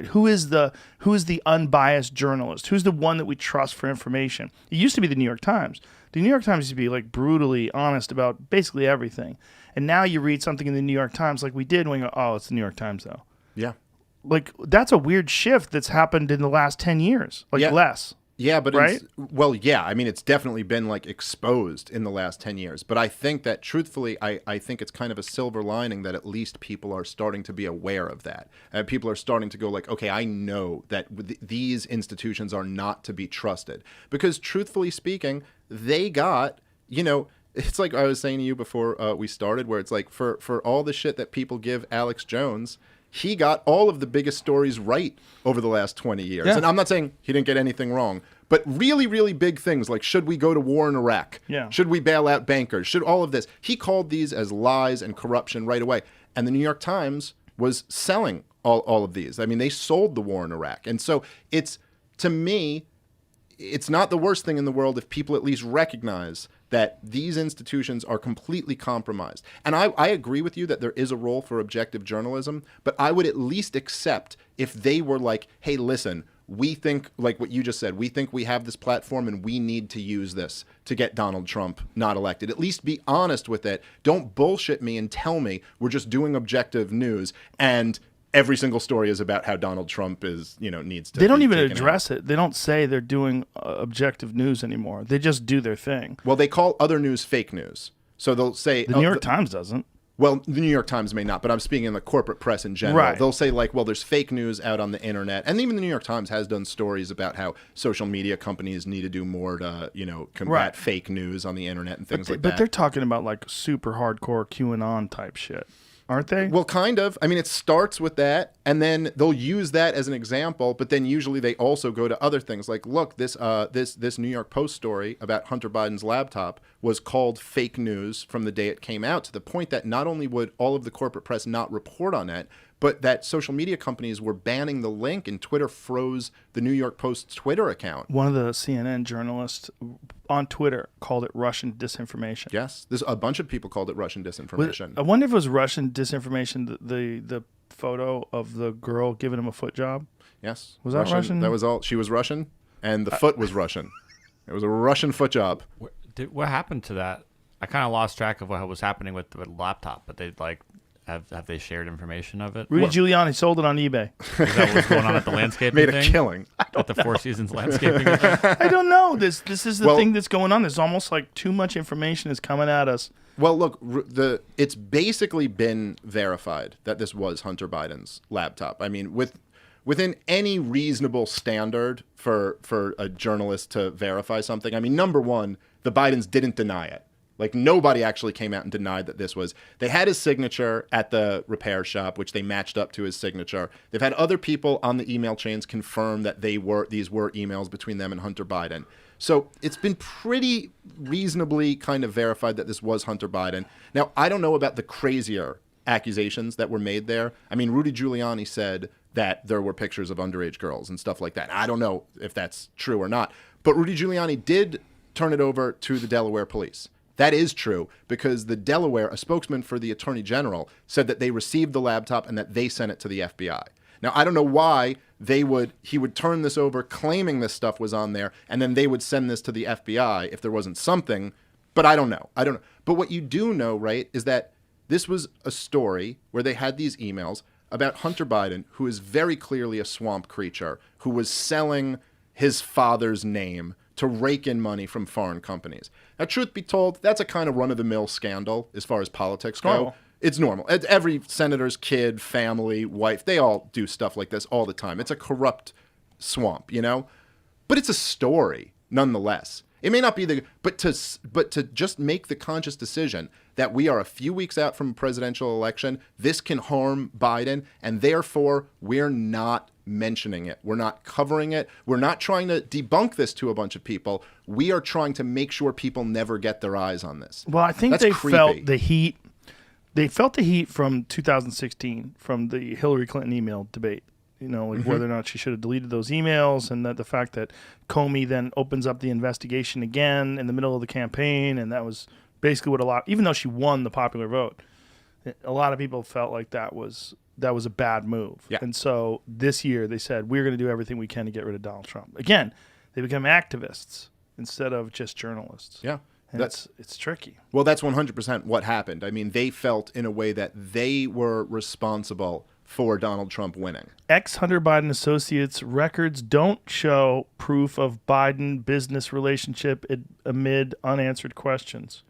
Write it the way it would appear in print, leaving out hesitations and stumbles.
Who is the unbiased journalist? Who's the one that we trust for information? It used to be the New York Times. The New York Times used to be like brutally honest about basically everything. And now you read something in the New York Times like we did when you go, oh, it's the New York Times though. Yeah. Like that's a weird shift that's happened in the last 10 years. Like less. Yeah, but right? I mean, it's definitely been like exposed in the last 10 years. But I think that truthfully, I think it's kind of a silver lining that at least people are starting to be aware of that. People are starting to go like, okay, I know that these institutions are not to be trusted. Because truthfully speaking, they got, it's like I was saying to you before we started, where it's like for all the shit that people give Alex Jones, he got all of the biggest stories right over the last 20 years. Yeah. And I'm not saying he didn't get anything wrong, but really, really big things like should we go to war in Iraq? Yeah. Should we bail out bankers? Should all of this? He called these as lies and corruption right away. And the New York Times was selling all of these. I mean, they sold the war in Iraq. And so to me, it's not the worst thing in the world if people at least recognize that these institutions are completely compromised. And I agree with you that there is a role for objective journalism, but I would at least accept if they were like, hey, listen, we think, like what you just said, we think we have this platform and we need to use this to get Donald Trump not elected. At least be honest with it. Don't bullshit me and tell me we're just doing objective news and every single story is about how Donald Trump needs to. They don't even address it. They don't say they're doing objective news anymore. They just do their thing. Well, they call other news fake news. So they'll say the New York Times doesn't. Well, the New York Times may not, but I'm speaking in the corporate press in general. Right. They'll say like, well, there's fake news out on the internet, and even the New York Times has done stories about how social media companies need to do more to, combat fake news on the internet and things like that. But they're talking about like super hardcore QAnon type shit. Aren't they? Well, kind of. I mean, it starts with that, and then they'll use that as an example, but then usually they also go to other things. Like, look, this New York Post story about Hunter Biden's laptop was called fake news from the day it came out, to the point that not only would all of the corporate press not report on it, but that social media companies were banning the link, and Twitter froze the New York Post's Twitter account. One of the CNN journalists on Twitter called it Russian disinformation. Yes, there's a bunch of people called it Russian disinformation. I wonder if it was Russian disinformation, the photo of the girl giving him a foot job. Yes. Was that Russian? That was all. She was Russian, and the foot was Russian. It was a Russian foot job. What happened to that? I kind of lost track of what was happening with the laptop, but they have they shared information of it? Rudy Giuliani sold it on eBay. Is that what's going on at the landscaping Made a thing? killing. At the Four Seasons landscaping? I don't know. This is the thing that's going on. There's almost like too much information is coming at us. Well, look, it's basically been verified that this was Hunter Biden's laptop. I mean, within any reasonable standard for a journalist to verify something. I mean, number one, the Bidens didn't deny it. Like, nobody actually came out and denied that this was. They had his signature at the repair shop, which they matched up to his signature. They've had other people on the email chains confirm that these were emails between them and Hunter Biden. So it's been pretty reasonably kind of verified that this was Hunter Biden. Now, I don't know about the crazier accusations that were made there. I mean, Rudy Giuliani said that there were pictures of underage girls and stuff like that. I don't know if that's true or not. But Rudy Giuliani did turn it over to the Delaware police. That is true, because the Delaware, a spokesman for the Attorney General, said that they received the laptop and that they sent it to the FBI. Now, I don't know why he would turn this over claiming this stuff was on there, and then they would send this to the FBI if there wasn't something, but I don't know. But what you do know, right, is that this was a story where they had these emails about Hunter Biden, who is very clearly a swamp creature, who was selling his father's name to rake in money from foreign companies. Now, truth be told, that's a kind of run-of-the-mill scandal as far as politics go. Normal. It's normal. Every senator's kid, family, wife, they all do stuff like this all the time. It's a corrupt swamp, But it's a story, nonetheless. It may not be but to just make the conscious decision that we are a few weeks out from a presidential election, this can harm Biden, and therefore we're not mentioning it. We're not covering it. We're not trying to debunk this to a bunch of people. We are trying to make sure people never get their eyes on this. Well, I think That's they creepy. felt the heat. They felt the heat from 2016, from the Hillary Clinton email debate. Whether or not she should have deleted those emails, and that the fact that Comey then opens up the investigation again in the middle of the campaign, and that was basically what even though she won the popular vote, a lot of people felt like that was that was a bad move. Yeah. And so this year they said, we're going to do everything we can to get rid of Donald Trump. Again, they become activists instead of just journalists. Yeah. And it's tricky. Well, that's 100% what happened. I mean, they felt in a way that they were responsible for Donald Trump winning. Ex-Hunter Biden associates records don't show proof of Biden business relationship amid unanswered questions.